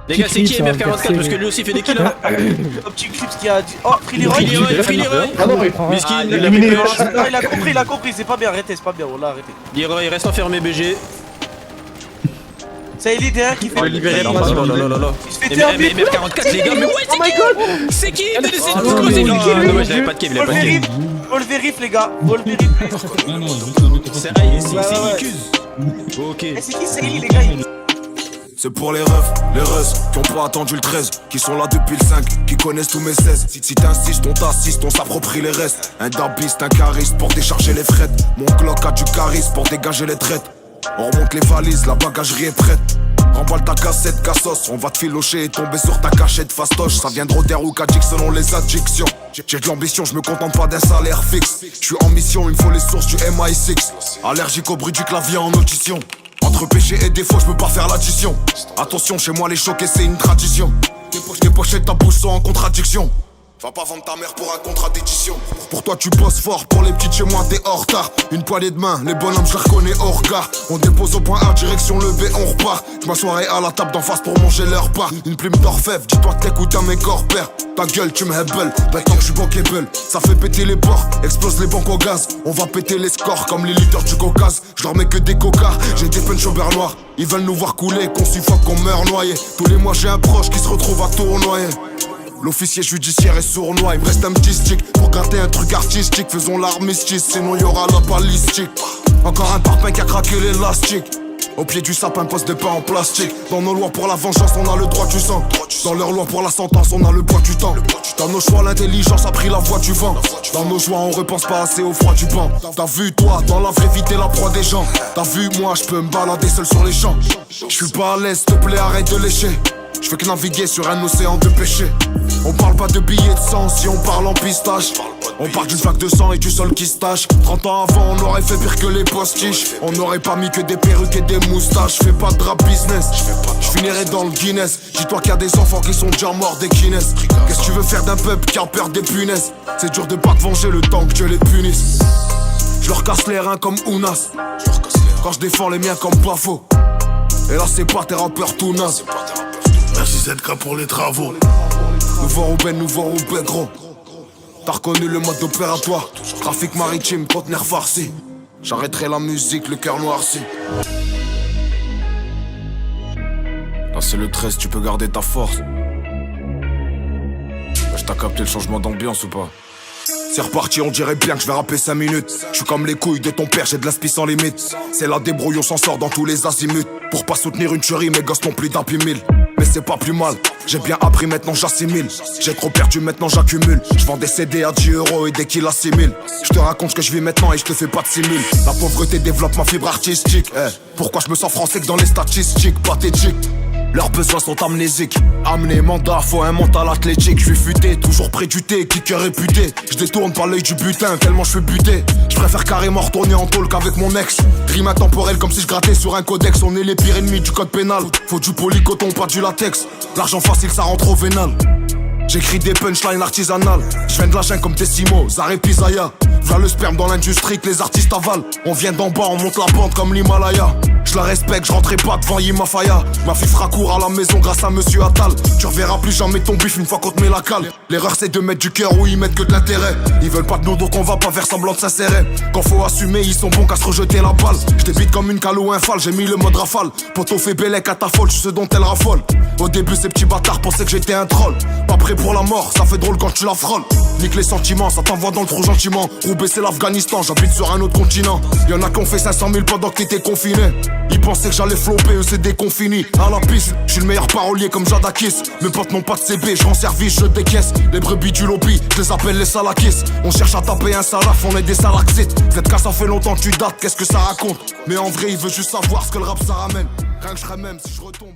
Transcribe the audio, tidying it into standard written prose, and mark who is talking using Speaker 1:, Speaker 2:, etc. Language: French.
Speaker 1: Les gars, c'est qui MR44? Parce que lui aussi fait des kills.
Speaker 2: Un petit clip qui a dit. Oh, Free Leroy.
Speaker 3: Ah non, il prend.
Speaker 1: Miskin,
Speaker 3: éliminé.
Speaker 2: Il a compris, c'est pas bien, arrêtez, c'est pas bien, on l'a arrêté.
Speaker 1: Leroy, reste enfermé, BG.
Speaker 2: C'est Elite derrière qui fait.
Speaker 1: Libéré,
Speaker 2: Il se fait
Speaker 1: mais
Speaker 2: terminer.
Speaker 1: MR44, les gars, mais ouais,
Speaker 2: Oh my god!
Speaker 1: c'est qui? C'est qui?
Speaker 2: Non,
Speaker 1: moi j'avais pas de game, il avait
Speaker 2: Faut
Speaker 1: pas
Speaker 2: le
Speaker 1: de game.
Speaker 2: vérif, faut le vérif, les gars, faut le vérif.
Speaker 4: Non, non, juste un mec.
Speaker 1: C'est Icuse. Ok.
Speaker 2: Eh, c'est qui, c'est Elite, les gars?
Speaker 5: C'est pour les refs, les russes, qui ont pas attendu le 13, qui sont là depuis le 5, qui connaissent tous mes 16. Si t'insistes, on t'assiste, on s'approprie les restes. Un darbiste, un chariste pour décharger les frettes. Mon Glock a du charisme pour dégager les traites. On remonte les valises, la bagagerie est prête. Remballe ta cassette, cassos, on va te filocher et tomber sur ta cachette fastoche. Ça vient de Roder ou Kajik selon les addictions. J'ai de l'ambition, je me contente pas d'un salaire fixe. Je suis en mission, il me faut les sources du MI6. Allergique au bruit du clavier en audition. Entre péché et défaut, je peux pas faire l'addition. Attention, chez moi les choqués c'est une tradition. Tes pochettes, ta bouche sont en contradiction. Va pas vendre ta mère pour un contrat d'édition. Pour toi tu bosses fort, pour les petites chez moi t'es en retard. Une poignée de main, les bonhommes je les reconnais au regard. On dépose au point A, direction le B, on repart. Je m'assoirai à la table d'en face pour manger leur part. Une plume d'orfèvre, dis-toi que t'écoutes un mes corps père. Ta gueule tu me hebel, maintenant que je suis bankable. Ça fait péter les ports, explose les banques au gaz. On va péter les scores comme les leaders du Caucase. Je leur mets que des cocards, j'ai des punch au beurre noir. Ils veulent nous voir couler, qu'on suffoque, qu'on meurt noyé. Tous les mois j'ai un proche qui se retrouve à tournoyer. L'officier judiciaire est sournois, il me reste un petit stick pour gratter un truc artistique. Faisons l'armistice, sinon y'aura la balistique. Encore un parpaing qui a craqué l'élastique. Au pied du sapin, poste de pain en plastique. Dans nos lois pour la vengeance, on a le droit du sang. Dans leurs lois pour la sentence, on a le poids du temps. Dans nos choix, l'intelligence a pris la voie du vent. Dans nos joies, on repense pas assez au froid du banc. T'as vu toi, dans la vraie vie, t'es la proie des gens. T'as vu moi, je peux me balader seul sur les champs. Je suis pas à l'aise, s'il te plaît, arrête de lécher. Je fais que naviguer sur un océan de péché. On parle pas de billets de sang si on parle en pistache. On parle d'une flaque de sang et du sol qui se tâche. 30 ans avant on aurait fait pire que les postiches. On n'aurait pas mis que des perruques et des moustaches. Fais pas de rap business, je finirai dans le Guinness. Dis-toi qu'il y a des enfants qui sont déjà morts des Guinness. Qu'est-ce que tu veux faire d'un peuple qui a peur des punaises? C'est dur de pas te venger le temps que Dieu les punisse. Je leur casse les reins comme Ounas. Quand je défends les miens comme Bafo. Et là c'est pas tes rappeurs tout nazes.
Speaker 6: Merci ZK pour les travaux.
Speaker 5: Nouveau Roubaix gros. T'as reconnu le mode opératoire. Trafic maritime, conteneur farci. J'arrêterai la musique, le cœur noirci. Là c'est le 13, tu peux garder ta force. Je t'ai capté le changement d'ambiance ou pas? C'est reparti, on dirait bien que je vais rapper 5 minutes. Je suis comme les couilles de ton père, j'ai de la spi sans limite. C'est la débrouille, on s'en sort dans tous les azimuts. Pour pas soutenir une tuerie, mes gosses n'ont plus d'Happy Meal. Mais c'est pas plus mal, j'ai bien appris, maintenant j'assimile. J'ai trop perdu, maintenant j'accumule. Je vends des CD à 10 € et dès qu'il assimile. Je te raconte ce que je vis maintenant et je te fais pas de simule. La pauvreté développe ma fibre artistique. Pourquoi je me sens français que dans les statistiques pathétiques? Leurs besoins sont amnésiques. Amener mandat, faut un mental athlétique. Je suis futé, toujours près du thé, kicker réputé. Je détourne par l'œil du butin, tellement je suis buté. Je préfère carrément retourner en tôle qu'avec mon ex. Rime intemporelle comme si je grattais sur un codex. On est les pires ennemis du code pénal. Faut du polycoton, pas du latex. L'argent facile, ça rentre au vénal. J'écris des punchlines artisanales. Je viens de la chaîne comme Tessimo, Zare Pizaya. V'là le sperme dans l'industrie que les artistes avalent. On vient d'en bas, on monte la pente comme l'Himalaya. Je la respecte, je rentrerai pas devant Yimafaya. Ma fille fera court à la maison grâce à Monsieur Attal. Tu reverras plus jamais ton bif une fois qu'on te met la cale. L'erreur c'est de mettre du cœur où ils mettent que de l'intérêt. Ils veulent pas de nous donc on va pas faire semblant de s'insérer. Quand faut assumer ils sont bons qu'à se rejeter la balle. Je débite comme une cale ou un fal, j'ai mis le mode rafale. Poto fait bellec à ta folle, je sais ce dont elle raffole. Au début ces petits bâtards pensaient que j'étais un troll. Pas prêt pour la mort, ça fait drôle quand tu la frôles. Nique les sentiments, ça t'envoie dans le trou gentiment. Roubaix c'est l'Afghanistan, j'habite sur un autre continent. Y'en a qui ont fait 500 000 pendant que t'étais confiné. Ils pensaient que j'allais flopper, eux c'est des confinis. À la piste, je suis le meilleur parolier comme Jadakis. Mes potes n'ont pas de CB, je rends service, je décaisse. Les brebis du lobby, je les appelle les salakis. On cherche à taper un salaf, on est des salaxites. Cette casse ça fait longtemps que tu dates, qu'est-ce que ça raconte? Mais en vrai il veut juste savoir ce que le rap ça ramène. Rien que je serais même si je retombe.